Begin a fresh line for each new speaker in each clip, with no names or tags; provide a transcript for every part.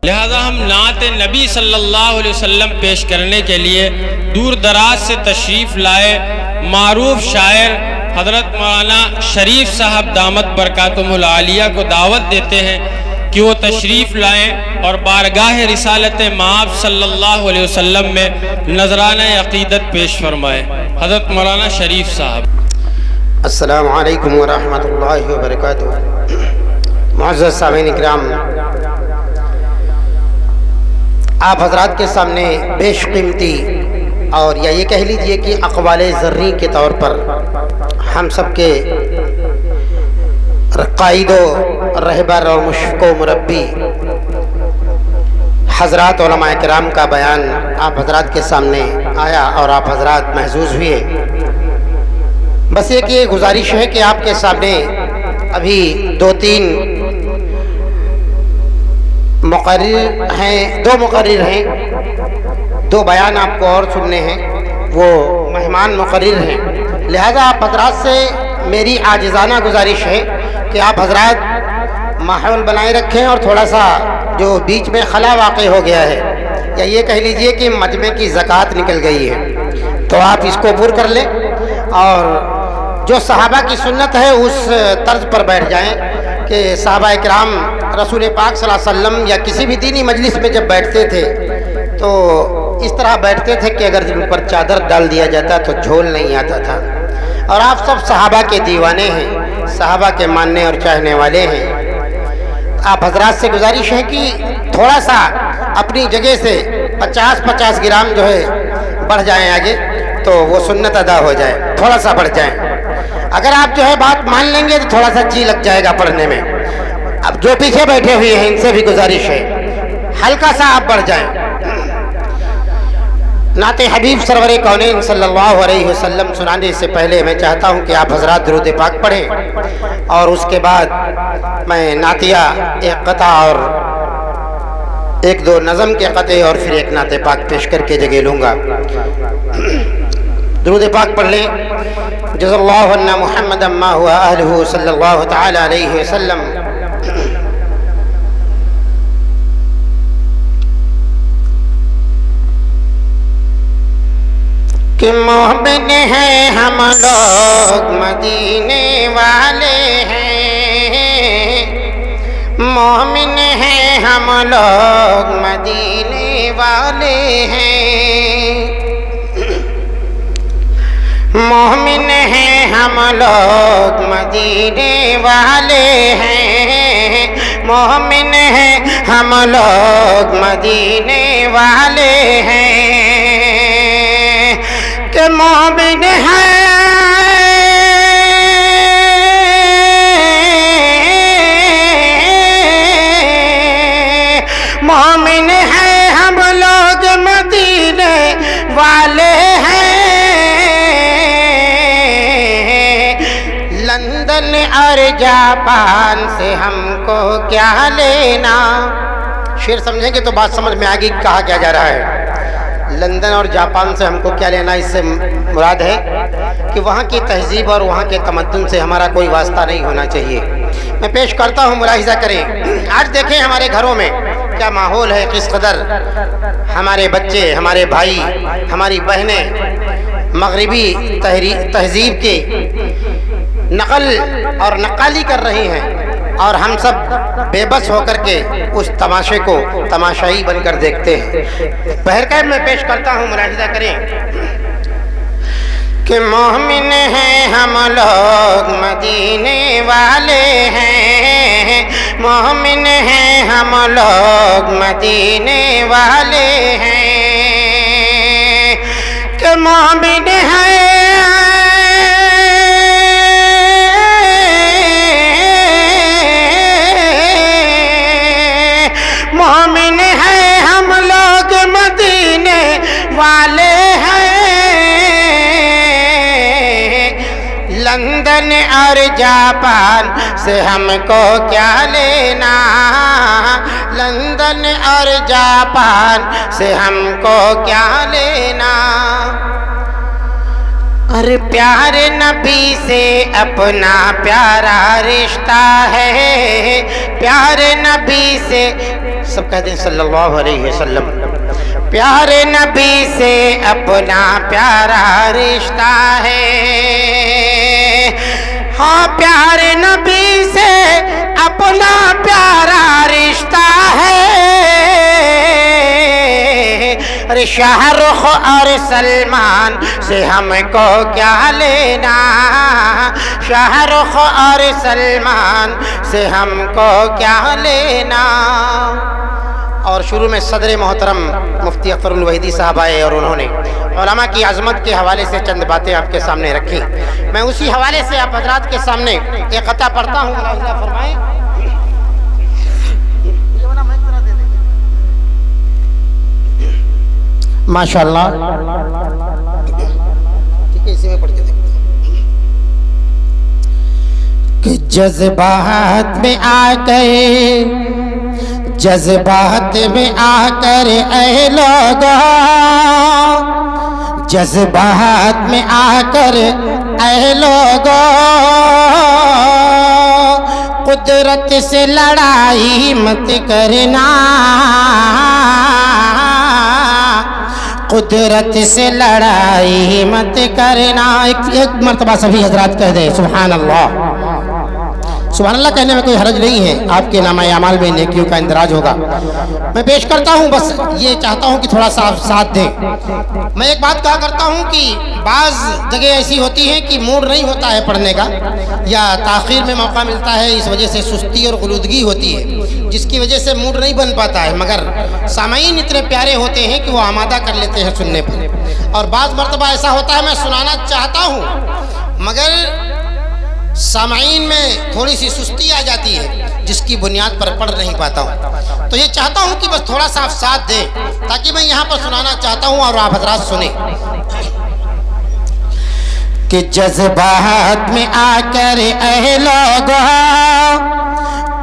لہذا ہم نعت نبی صلی اللہ علیہ وسلم پیش کرنے کے لیے دور دراز سے تشریف لائے معروف شاعر حضرت مولانا شریف صاحب دامت برکاتہم العالیہ کو دعوت دیتے ہیں کہ وہ تشریف لائیں اور بارگاہ رسالت مآب صلی اللہ علیہ وسلم میں نذرانہ عقیدت پیش فرمائے۔ حضرت مولانا شریف صاحب۔
السلام علیکم ورحمۃ اللہ وبرکاتہ۔ معزز سامعین اکرام، آپ حضرات کے سامنے بیش قیمتی اور یا یہ کہہ لیجئے کہ اقوال زرعی کے طور پر ہم سب کے قائد و رہبر اور مشفق و مربی حضرات علماء کرام کا بیان آپ حضرات کے سامنے آیا اور آپ حضرات محظوظ ہوئے۔ بس ایک یہ گزارش ہے کہ آپ کے سامنے ابھی دو مقرر ہیں، دو بیان آپ کو اور سننے ہیں، وہ مہمان مقرر ہیں۔ لہذا آپ حضرات سے میری عاجزانہ گزارش ہے کہ آپ حضرات ماحول بنائے رکھیں اور تھوڑا سا جو بیچ میں خلا واقع ہو گیا ہے یا یہ کہہ لیجئے کہ مجمع کی زکوٰۃ نکل گئی ہے تو آپ اس کو پر کر لیں اور جو صحابہ کی سنت ہے اس طرز پر بیٹھ جائیں کہ صحابہ اکرام رسول پاک صلی اللہ علیہ وسلم یا کسی بھی دینی مجلس میں جب بیٹھتے تھے تو اس طرح بیٹھتے تھے کہ اگر ان پر چادر ڈال دیا جاتا تو جھول نہیں آتا تھا۔ اور آپ سب صحابہ کے دیوانے ہیں، صحابہ کے ماننے اور چاہنے والے ہیں۔ آپ حضرات سے گزارش ہے کہ تھوڑا سا اپنی جگہ سے 50 گرام جو ہے بڑھ جائیں آگے تو وہ سنت ادا ہو جائے، تھوڑا سا بڑھ جائیں۔ اگر آپ جو ہے بات مان لیں گے تو تھوڑا سا جی لگ جائے گا پڑھنے میں۔ اب جو پیچھے بیٹھے ہوئے ہیں ان سے بھی گزارش ہے ہلکا سا آپ بڑھ جائیں۔ نعت حبیب سرور کونین صلی اللہ علیہ وسلم سنانے سے پہلے میں چاہتا ہوں کہ آپ حضرات درود پاک پڑھیں اور اس کے بعد میں نعتیہ ایک قطع اور ایک دو نظم کے قطع اور پھر ایک نعت پاک پیش کر کے جگہ لوں گا۔ درود پاک پڑھ لیں۔ جزا اللہ عنا محمد ما هو اہلہ صلی اللہ تعالی علیہ وسلم۔ کہ مومن ہیں ہم لوگ مدینے والے ہیں، مومن ہیں ہم لوگ مدینے والے ہیں، مومن ہیں ہم لوگ مدینے والے ہیں، مومن ہیں ہم لوگ مدینے والے ہیں، کہ مومن ہے مومن ہے ہم لوگ مدینے والے ہیں، لندن اور جاپان سے ہم کو کیا لینا۔ شعر سمجھیں گے تو بات سمجھ میں آگے کہا کیا جا رہا ہے۔ لندن اور جاپان سے ہم کو کیا لینا، اس سے مراد ہے کہ وہاں کی تہذیب اور وہاں کے تمدن سے ہمارا کوئی واسطہ نہیں ہونا چاہیے۔ میں پیش کرتا ہوں، ملاحظہ کریں۔ آج دیکھیں ہمارے گھروں میں کیا ماحول ہے، کس قدر ہمارے بچے، ہمارے بھائی، ہماری بہنیں مغربی تہذیب کی نقل اور نقالی کر رہی ہیں اور ہم سب بے بس ہو کر کے اس تماشے کو تماشائی بن کر دیکھتے ہیں۔ بہرکیف میں پیش کرتا ہوں، ملاحظہ کریں کہ مومن ہیں ہم لوگ مدینے والے ہیں، مومن ہیں ہم لوگ مدینے والے ہیں، کہ مومن ہیں مومن ہیں ہم لوگ مدینے والے ہیں، لندن اور جاپان سے ہم کو کیا لینا، لندن اور جاپان سے ہم کو کیا لینا۔ اور پیارے نبی سے اپنا پیارا رشتہ ہے، پیارے نبی سے سب کہتے ہیں صلی اللہ علیہ وسلم. پیارے نبی سے اپنا پیارا رشتہ ہے، ہاں پیارے نبی سے اپنا پیارا رشتہ ہے. ارے شاہ رخ اور سلمان سے ہم کو کیا لینا، شاہ رخ اور سلمان سے ہم کو کیا لینا. اور شروع میں صدر محترم مفتی اختر الوحیدی صاحب آئے اور انہوں نے علماء کی عظمت کے حوالے سے چند باتیں آپ کے سامنے رکھی. میں اسی حوالے سے آپ حضرات کے سامنے ایک قطعہ پڑھتا ہوں. اللہ فرمائیں. ماشاءاللہ ٹھیک ہے، اسی میں پڑھ کے دیکھتے ہیں کہ جذبات میں آ گئے، جذبات میں آ کر اے لوگوں، جذبات میں آ کر اے لوگوں، قدرت سے لڑائی مت کرنا، قدرت سے لڑائی مت کرنا. ایک مرتبہ سبھی حضرات کہہ دیں سبحان اللہ. سبحان اللہ کہنے میں کوئی حرج نہیں ہے، آپ کے نامہ اعمال میں نیکیوں کا اندراج ہوگا. میں پیش کرتا ہوں، بس یہ چاہتا ہوں کہ تھوڑا سا ساتھ دیں. میں ایک بات کہا کرتا ہوں کہ بعض جگہ ایسی ہوتی ہیں کہ موڈ نہیں ہوتا ہے پڑھنے کا، یا تاخیر میں موقع ملتا ہے، اس وجہ سے سستی اور غلودگی ہوتی ہے جس کی وجہ سے موڈ نہیں بن پاتا ہے. مگر سامعین اتنے پیارے ہوتے ہیں کہ وہ آمادہ کر لیتے ہیں سننے پر. اور بعض مرتبہ ایسا ہوتا ہے میں سنانا چاہتا ہوں مگر سامعین میں تھوڑی سی سستی آ جاتی ہے جس کی بنیاد پر پڑھ نہیں پاتا ہوں. تو یہ چاہتا ہوں کہ بس تھوڑا سا آپ ساتھ دیں تاکہ میں یہاں پر سنانا چاہتا ہوں اور آپ حضرات سنیں کہ جذبات میں آ کر اے لوگوں،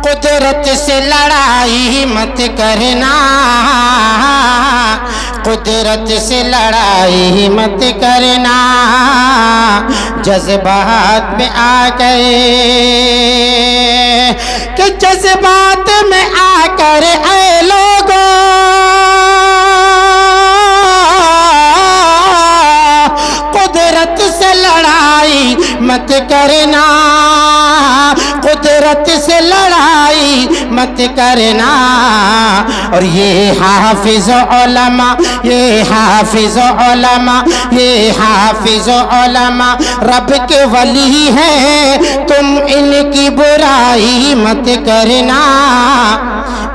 قدرت سے لڑائی مت کرنا، قدرت سے لڑائی مت کرنا. جذبات میں آ گئے کہ جذبات میں آ کر اے لوگوں، قدرت سے لڑائی مت کرنا، قدرت سے لڑائی مت کرنا. اور یہ حافظ علماء، یہ حافظ علماء، یہ حافظ علماء رب کے ولی ہیں، تم ان کی برائی مت کرنا،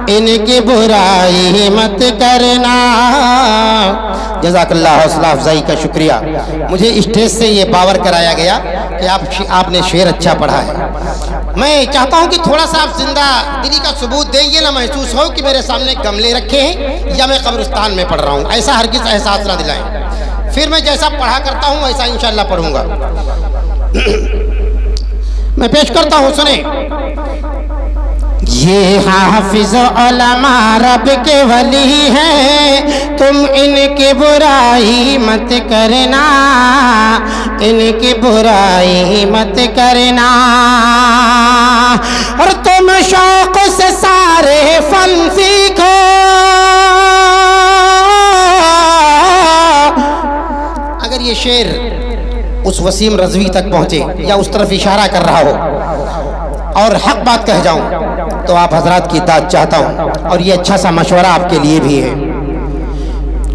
ان کی برائی مت کرنا. جزاک اللہ حوصلہ افزائی کا شکریہ. مجھے اسٹیج سے یہ باور کرایا گیا کہ آپ نے شعر اچھا پڑھا ہے. میں چاہتا ہوں کہ تھوڑا سا آپ زندہ دلی کا ثبوت دیں، یہ نہ محسوس ہو کہ میرے سامنے گملے رکھے ہیں یا میں قبرستان میں پڑھ رہا ہوں. ایسا ہرگز احساس نہ دلائیں. پھر میں جیسا پڑھا کرتا ہوں ایسا انشاءاللہ پڑھوں گا. میں پیش کرتا ہوں، سنیں. یہ حافظ علماء رب کے ولی ہیں، تم ان کی برائی مت کرنا، ان کی برائی مت کرنا. اور تم شوق سے سارے فن سیکھو، اگر یہ شعر اس وسیم رضوی تک پہنچے یا اس طرف اشارہ کر رہا ہو اور حق بات کہہ جاؤں تو آپ حضرات کی اطاعت چاہتا ہوں. اور یہ اچھا سا مشورہ آپ کے لیے بھی ہے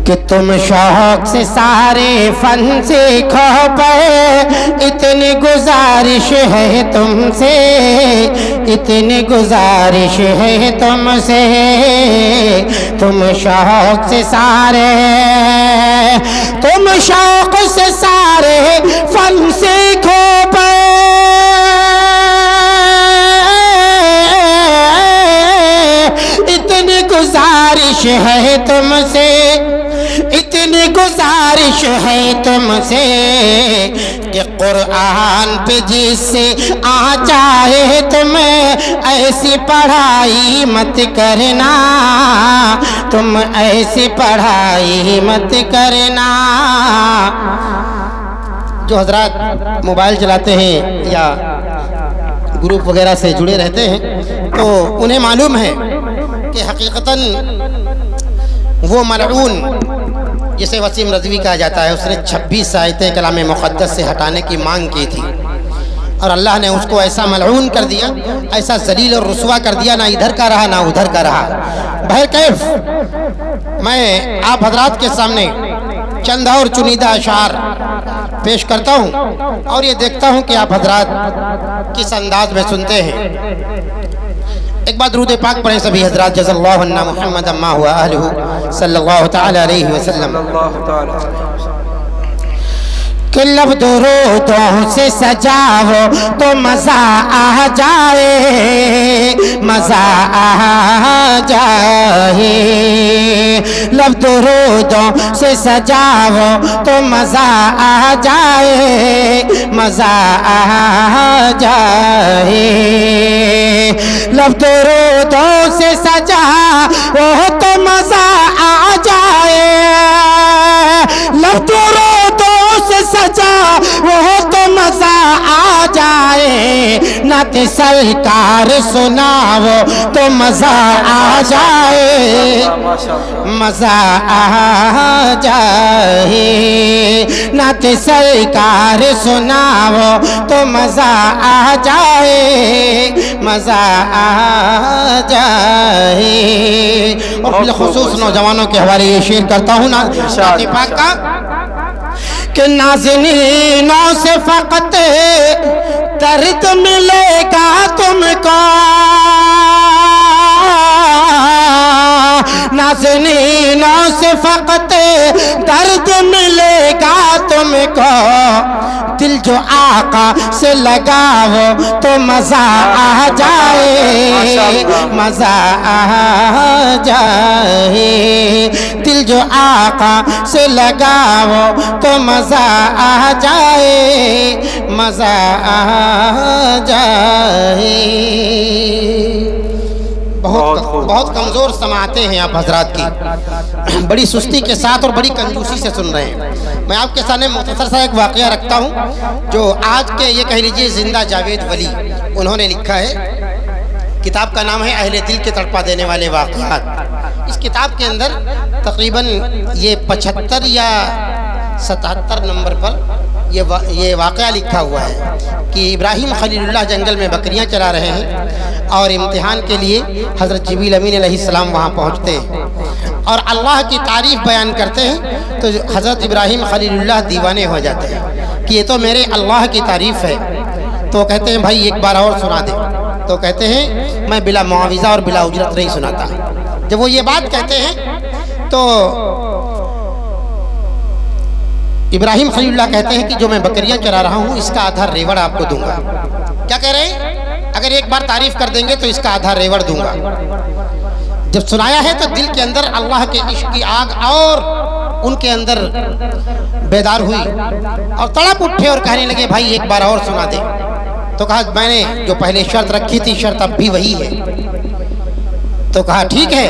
کہ تم شوق سے سارے فن سیکھو پہ، اتنی گزارش ہے تم سے، اتنی گزارش ہے تم سے. تم شوق سے سارے، تم شوق سے سارے فن سیکھو پہ، اتنی گزارش ہے تم سے، اتنی گزارش ہے تم سے کہ قرآن پہ جس سے آ جائے تمہیں ایسی پڑھائی مت کرنا، تم ایسی پڑھائی مت کرنا. جو حضرات موبائل چلاتے ہیں یا گروپ وغیرہ سے جڑے رہتے ہیں تو انہیں معلوم ہے کہ حقیقتاً وہ ملعون جسے وسیم رضوی کہا جاتا ہے، اس نے 26 آیتیں کلام مقدس سے ہٹانے کی مانگ کی تھی، اور اللہ نے اس کو ایسا ملعون کر دیا، ایسا ذلیل اور رسوا کر دیا، نہ ادھر کا رہا نہ ادھر کا رہا۔ بہرکیف میں آپ حضرات کے سامنے چند اور چنیدہ اشعار پیش کرتا ہوں اور یہ دیکھتا ہوں کہ آپ حضرات کس انداز میں سنتے ہیں۔ ایک بار درود پاک پڑھیں سبھی حضرات۔ جزا اللہ عنا محمد ما ہوا اہلہ صلی اللہ تعالی علیہ وسلم۔ کہ لب درودوں سے سجاؤ تو مزہ آ جائے، مزہ آ جائے۔ لب درودوں سے سجاؤ تو مزہ آ جائے، مزہ آ جائے۔ لب درودوں سے سجاؤ تو مزہ آ جائے، لب درودوں سے سجا وہ تو مزہ آ جائے، نعت سرکار سناؤ تو مزہ آ جائے، مزہ آ جائے۔ نعت سرکار سناؤ تو مزہ آ جائے، مزہ آ جائے۔ اور بالخصوص نوجوانوں کے حوالے یہ شعر کرتا ہوں نعت پاک کا کہ نازنینوں سے فقط درد ملے گا تم کو، نازنینوں سے فقط درد ملے گا تم کو، دل جو آقا سے لگاؤ تو مزہ آ جائے، مزہ آ جائے۔ دل جو آقا سے لگاؤ تو مزہ آ جائے، مزہ آ جائے۔ بہت کمزور سماعتیں ہیں آپ حضرات کی، بڑی سستی کے ساتھ اور بڑی کنجوسی سے سن رہے ہیں۔ میں آپ کے سامنے مختصر سا ایک واقعہ رکھتا ہوں جو آج کے یہ کہہ لیجیے زندہ جاوید ولی انہوں نے لکھا ہے۔ کتاب کا نام ہے اہل دل کے تڑپا دینے والے واقعات۔ اس کتاب کے اندر تقریباً یہ 75 یا 77 نمبر پر یہ واقعہ لکھا ہوا ہے کہ ابراہیم خلیل اللہ جنگل میں بکریاں چرا رہے ہیں اور امتحان کے لیے حضرت جبریل امین علیہ السلام وہاں پہنچتے ہیں اور اللہ کی تعریف بیان کرتے ہیں تو حضرت ابراہیم خلیل اللہ دیوانے ہو جاتے ہیں کہ یہ تو میرے اللہ کی تعریف ہے۔ تو کہتے ہیں بھائی ایک بار اور سنا دے، تو کہتے ہیں میں بلا معاوضہ اور بلا اجرت نہیں سناتا۔ جب وہ یہ بات کہتے ہیں تو ابراہیم خلیل اللہ کہتے ہیں کہ جو میں بکریاں چرا رہا ہوں اس کا آدھا ریوڑ آپ کو دوں گا۔ کیا کہہ رہے ہیں؟ اگر ایک بار تعریف کر دیں گے تو اس کا آدھا ریوڑ دوں گا۔ جب سنایا ہے تو دل کے اندر اللہ کے عشق کی آگ اور ان کے اندر بیدار ہوئی اور تڑپ اٹھے اور کہنے لگے بھائی ایک بار اور سنا دے۔ تو کہا میں نے جو پہلے شرط رکھی تھی شرط اب بھی وہی ہے۔ تو کہا ٹھیک ہے،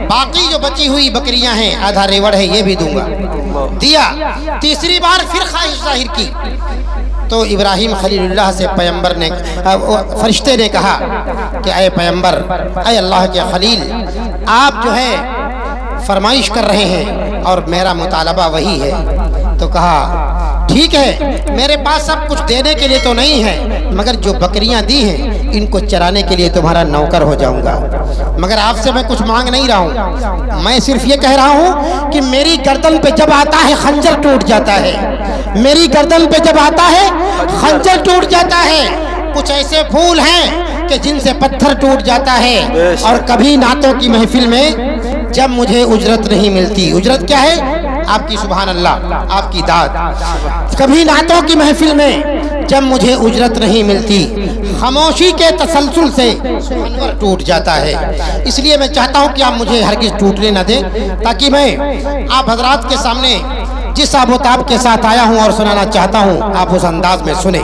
باقی جو بچی ہوئی بکریاں ہیں آدھا ریوڑ ہے یہ بھی دوں گا۔ دیا۔ تیسری بار پھر خواہش ظاہر کی تو ابراہیم خلیل اللہ سے پیغمبر نے فرشتے نے کہا کہ اے پیغمبر، اے اللہ کے خلیل، آپ جو ہے فرمائش کر رہے ہیں اور میرا مطالبہ وہی ہے۔ تو کہا ٹھیک ہے، میرے پاس سب کچھ دینے کے لیے تو نہیں ہے، مگر جو بکریاں دی ہیں ان کو چرانے کے لیے تمہارا نوکر ہو جاؤں گا، مگر آپ سے میں کچھ مانگ نہیں رہا ہوں۔ میں صرف یہ کہہ رہا ہوں کہ میری گردن پہ جب آتا ہے خنجر ٹوٹ جاتا ہے، میری گردن پہ جب آتا ہے خنجر ٹوٹ جاتا ہے۔ کچھ ایسے پھول ہیں کہ جن سے پتھر ٹوٹ جاتا ہے، اور کبھی نعتوں کی محفل میں جب مجھے اجرت نہیں ملتی، اجرت کیا ہے؟ آپ کی سبحان اللہ، آپ کی داد۔ کبھی نعتوں کی محفل میں جب مجھے اجرت نہیں ملتی، خاموشی کے تسلسل سے انور ٹوٹ جاتا ہے۔ اس لیے میں چاہتا ہوں کہ آپ مجھے ہرگز ٹوٹنے نہ دیں، تاکہ میں آپ حضرات کے سامنے جس آب و تاب کے ساتھ آیا ہوں اور سنانا چاہتا ہوں آپ اس انداز میں سنیں۔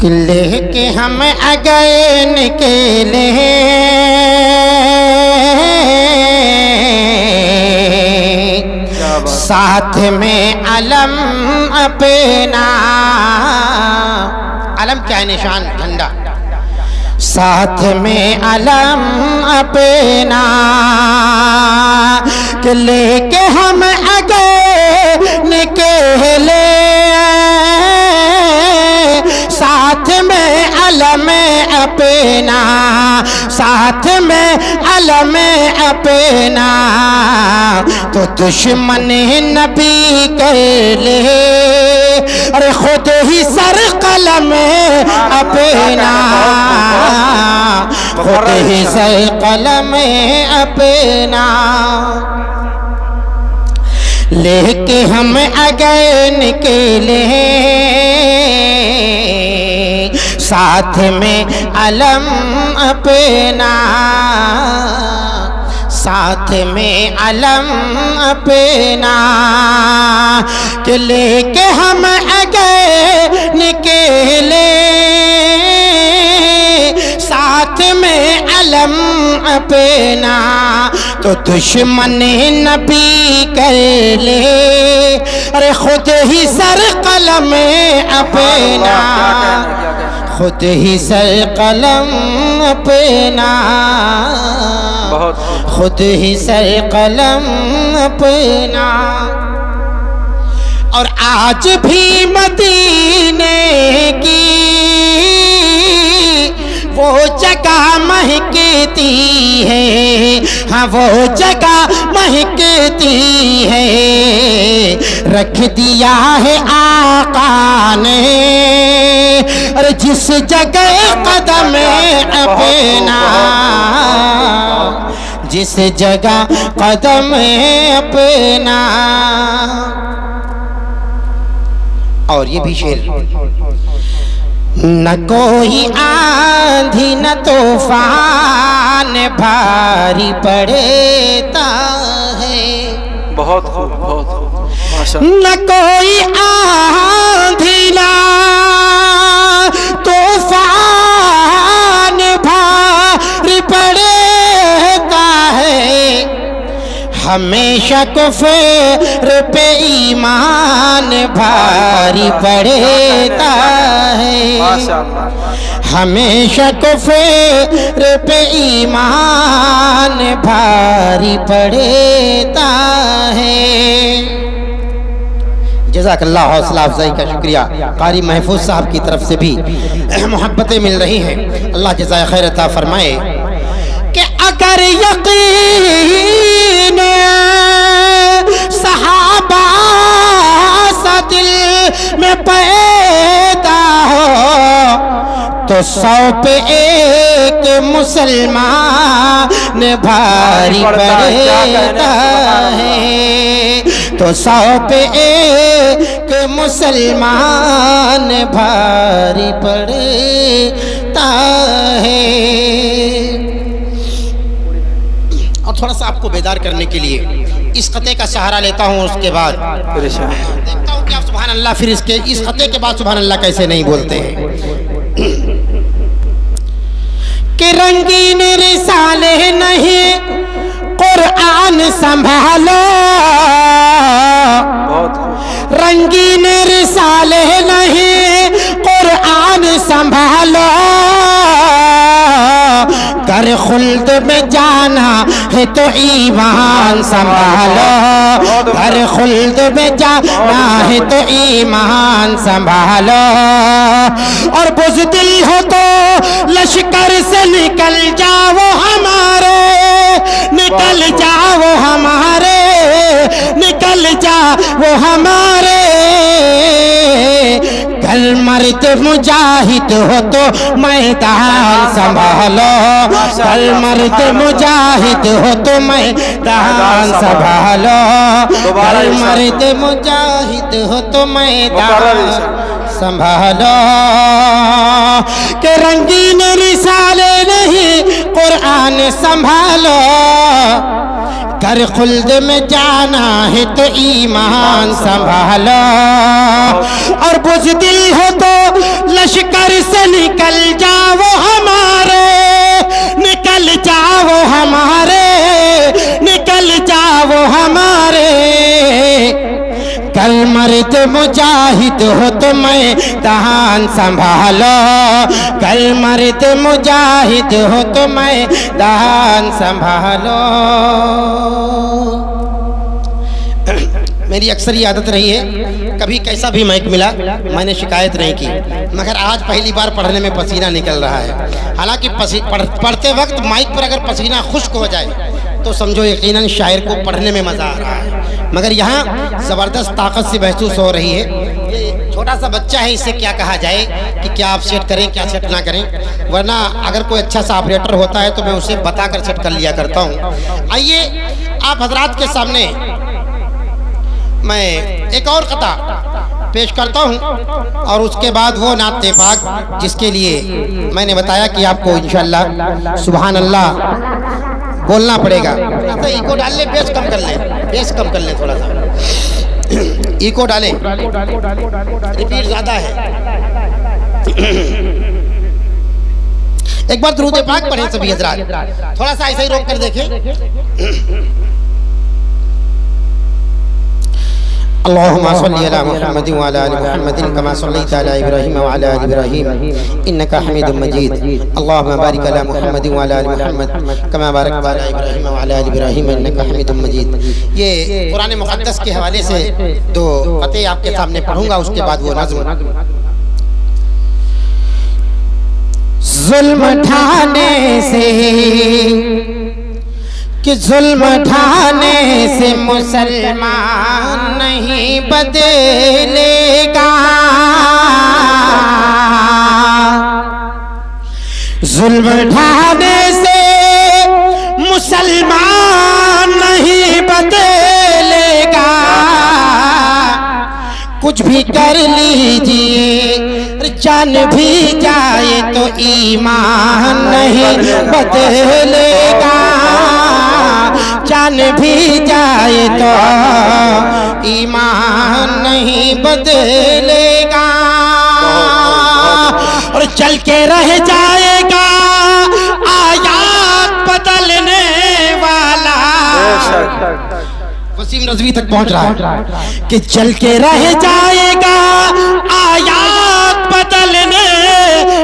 لے کے ہم اگئے نکلے ساتھ میں علم اپنا، علم کیا ہے؟ نشان، جھنڈا۔ ساتھ میں علم اپنا کہ لے کے ہم آگے نکلے، ساتھ میں علم اپنا، ساتھ میں علم اپنا، تو دشمن نبی کر لے، ارے خود ہی سر قلم اپنا، خود ہی سر قلم اپنا، لے کے ہم آگے نکلے، ساتھ میں علم اپنا، ساتھ میں علم اپنا، کہ لے کے ہم آگے نکلے، ساتھ میں علم اپنا، تو دشمن نبی کر لے، ارے خود ہی سر قلم اپنا، خود ہی سر قلم اپنا، خود ہی سر قلم اپنا۔ اور آج بھی مدینے کی وہ جگہ مہکتی ہے، ہاں وہ جگہ مہکتی ہے، رکھ دیا ہے آقا نے، اور جس جگہ قدم اپنا، جس جگہ قدم اپنا۔ اور یہ بھی شعر، نہ کوئی آندھی نہ طوفان بھاری پڑتا ہے،
بہت خوب بہت خوب،
نہ کوئی آندھی نہ طوفان بھاری پڑتا ہے، ہمیشہ کفر پہ ایمان بھاری پڑتا ہے، ہمیشہ کفر پہ ایمان بھاری پڑتا ہے۔ جزاک اللہ، حوصلہ افزائی کا شکریہ۔ قاری محفوظ صاحب کی طرف سے بھی محبتیں مل رہی ہیں، اللہ جزائے خیر عطا فرمائے۔ کہ اگر یقین صحابہ سا دل میں پیدا ہو، تو 100 پہ ایک مسلمان بھاری پڑتا ہے، تو 100 پہ ایک مسلمان بھاری پڑتا ہے۔ اور تھوڑا سا آپ کو بیدار کرنے کے لیے اس خطے کا سہارا لیتا ہوں، اس کے بعد دیکھتا ہوں کہ آپ سبحان اللہ، پھر اس خطے کے بعد سبحان اللہ کیسے نہیں بولتے ہیں۔ کہ رنگین رسالے نہیں قرآن سنبھالو، رنگین رسالے نہیں قرآن سنبھالو، گر خلد میں جانا ہے تو ایمان سنبھالو، گر خلد میں جانا ہے تو ایمان سنبھالو، اور بزدل ہو تو لشکر سے نکل جاؤ ہمارے، نکل جاؤ ہمارے، نکل جاؤ ہمارے، کل مرد مجاہد ہو تو میدان سنبھالو، کل مرد مجاہد ہو تو میدان سنبھالو، کل مرد مجاہد ہو تو میدان سنبھالو، کہ رنگین رسالے نہیں قرآن سنبھالو، گر خلد میں جانا ہے تو ایمان سنبھالو، اور بزدل ہو تو لشکر سے نکل جاؤ ہمارے، نکل جاؤ ہمارے، نکل جاؤ ہمارے، کل مرد مجاہد ہو تو میدان سنبھالو، کل مرد مجاہد ہو تو میدان سنبھالو۔ میری اکثر یہ عادت رہی ہے، کبھی کیسا بھی مائک ملا میں نے شکایت نہیں کی، مگر آج پہلی بار پڑھنے میں پسینہ نکل رہا ہے۔ حالانکہ پڑھتے وقت مائک پر اگر پسینہ خشک ہو جائے تو سمجھو یقیناً شاعر کو پڑھنے میں مزہ آ رہا ہے، مگر یہاں زبردست طاقت سے محسوس ہو رہی ہے۔ یہ چھوٹا سا بچہ ہے، اسے کیا کہا جائے کہ کیا آپ سیٹ کریں کیا سیٹ نہ کریں، ورنہ اگر کوئی اچھا سا آپریٹر ہوتا ہے تو میں اسے بتا کر سیٹ کر لیا کرتا ہوں۔ آئیے آپ حضرات کے سامنے میں ایک اور قطع پیش کرتا ہوں، اور اس کے بعد وہ نعت پاک جس کے لیے میں نے بتایا کہ آپ کو انشاءاللہ سبحان اللہ بولنا پڑے گا۔ تھوڑا سا ایکو ڈال لیں، بیس کم کر لیں، بیس کم کر لیں، تھوڑا سا ایکو ڈالیں، ریپیٹ زیادہ ہے۔ ایک بار درود پاک پڑھیں سبھی حضرات، تھوڑا سا ایسا ہی روک کر دیکھیں۔ اللهم صل على محمد وعلى ال محمد كما صليت على ابراهيم وعلى ال ابراهيم انك حميد مجيد اللهم بارك على محمد وعلى ال محمد كما باركت على ابراهيم وعلى ال ابراهيم انك حميد مجيد۔ یہ قرآن مقدس کے حوالے سے دو قطعے آپ کے سامنے پڑھوں گا، اس کے بعد وہ نظم۔ ظلم ڈھانے سے کہ ظلم ڈھانے سے مسلمان نہیں بدلے گا، ظلم ڈھانے سے مسلمان نہیں بدلے گا، کچھ بھی کر لیجئے جان بھی جائے تو ایمان نہیں بدلے گا، جان بھی جائے تو ایمان نہیں بدلے گا، اور چل کے رہ جائے گا آیات بدلنے والا۔ وسیم رضوی تک پہنچ رہا ہے کہ چل کے رہ جائے گا آیات بدلنے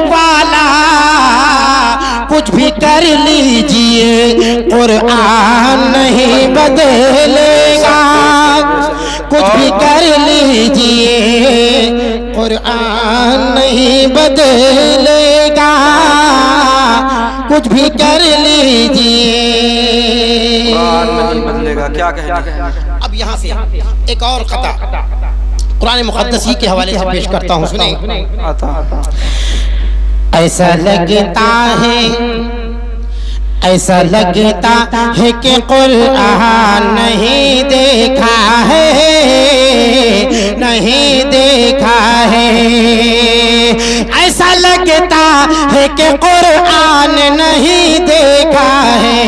والا، کچھ بھی کر لیجئے قرآن نہیں بدلے گا، کچھ بھی کر لیجئے قرآن نہیں بدلے گا، کچھ بھی کر لیجئے
قرآن نہیں بدلے گا۔ کیا کہنا؟
اب یہاں سے ایک اور قطع قرآن مقدس ہی کے حوالے سے پیش کرتا ہوں، سنیں۔ ایسا لگتا ہے، ایسا لگتا ہے کہ قرآن نہیں دیکھا ہے، نہیں دیکھا ہے، ایسا لگتا ہے کہ قرآن نہیں دیکھا ہے،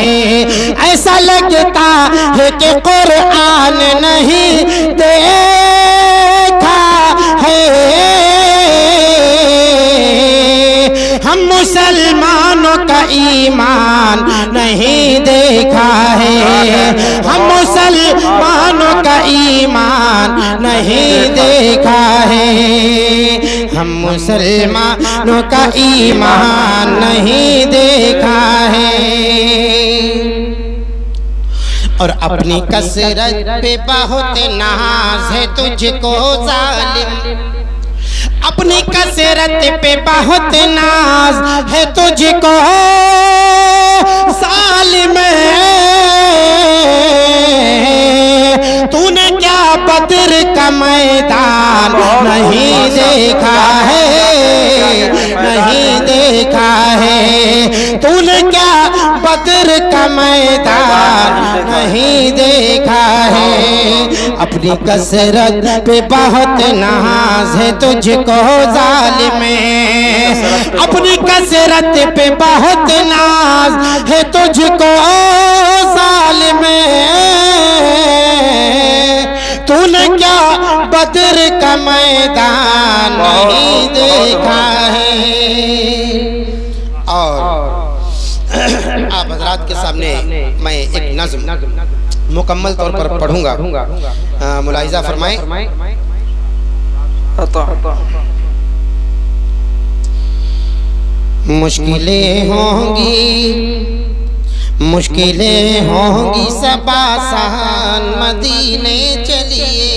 ایسا لگتا ہے کہ قرآن نہیں دیکھا ہے، ہم مسلمانوں کا ایمان نہیں دیکھا ہے، ہم مسلمانوں کا ایمان نہیں دیکھا ہے، ہم مسلمانوں کا ایمان نہیں دیکھا ہے، اور اپنی کثرت پہ بہت ناز ہے تجھ کو ظالم، اپنی کثرت پہ بہت ناز ہے تجھ کو ظالم، تو نے کیا بدر کا میدان نہیں دیکھا ہے، نہیں دیکھا ہے، تو نے کیا بدر کا میدان نہیں دیکھا ہے، اپنی کثرت پہ بہت ناز ہے تجھ کو ظالم، اپنی کثرت پہ بہت ناز ہے تجھ کو ظالم، تو نے کیا بدر کا میدان نہیں دیکھا ہے۔ اور آپ حضرات کے سامنے میں ایک نظم مکمل طور پر پڑھوں گا، ملاحظہ فرمائیں۔ مشکلیں ہوں گی سب آسان مدینے چلیے،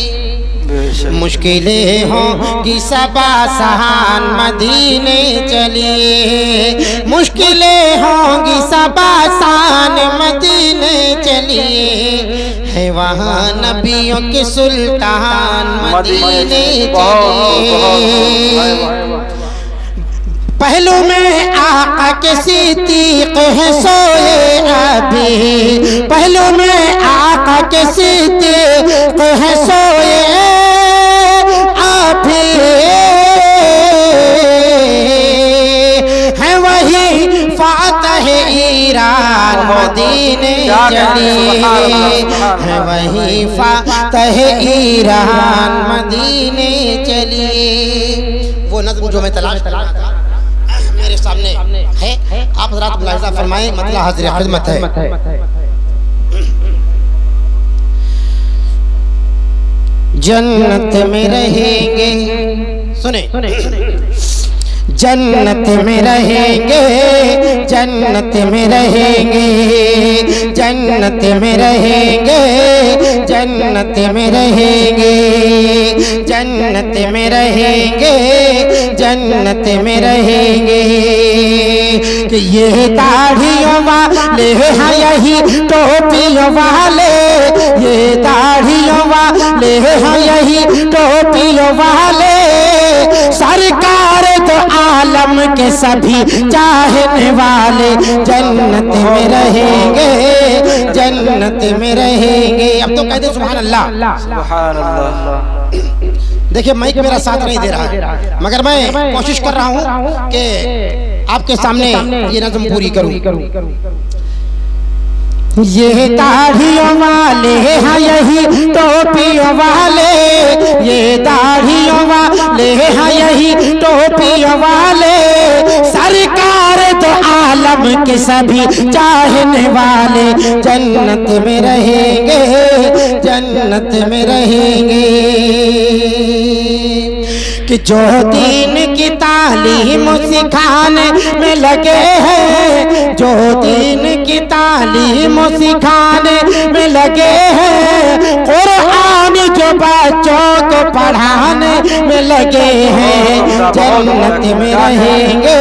مشکلیں ہوں گی سب آسان مدینے چلیے، مشکلیں ہوں گی سب آسان مدینے چلیے، ہے وہاں نبیوں کے سلطان مدینے چلیے۔ پہلو میں آقا کے صدیق ہے سوئے ابھی، پہلو میں آقا کے صدیق ہے سوئے ابھی، ہے وہی فاتح ایران مدینے چلیے، ہے وہی فاتح ایران مدینے چلیے۔ وہ نظم جو میں تلاش کر رہا تھا میرے سامنے ہے، آپ حضرات ملاحظہ فرمائیں، مطلع حاضر خدمت ہے۔ جنت میں رہیں گے، سنیں، جنت میں رہیں گے، جنت میں رہیں گے، جنت میں رہیں گے، جنت میں رہیں گے، جنت میں رہیں گے، جنت میں رہیں گے، کہ یہ داڑھیوں والے ہیں یہی ٹوپیوں والے، یہ داڑھیوں والے ہیں یہی ٹوپیوں والے، سرکار تو عالم کے سبھی چاہنے والے، جنت میں رہیں گے، جنت میں رہیں گے۔ اب تو کہہ دیں سبحان اللہ،
سبحان اللہ۔
دیکھیں مائک میرا ساتھ نہیں دے رہا ہے، مگر میں کوشش کر رہا ہوں کہ آپ کے سامنے یہ نظم پوری کروں۔ یہ داڑھیوں والے ہیں یہی ٹوپیوں والے، یہ داڑھیوں والے ہیں یہی ٹوپیوں والے، سرکار تو عالم کے سبھی چاہنے والے، جنت میں رہیں گے، جنت میں رہیں گے، کہ جو دین کی تعلیم سکھانے میں لگے ہیں، جو دین کی تعلیم سکھانے میں لگے ہیں، قرآن جو بچوں کو پڑھانے میں لگے ہیں، جنت میں رہیں گے،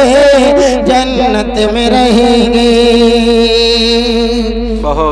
جنت میں رہیں گے۔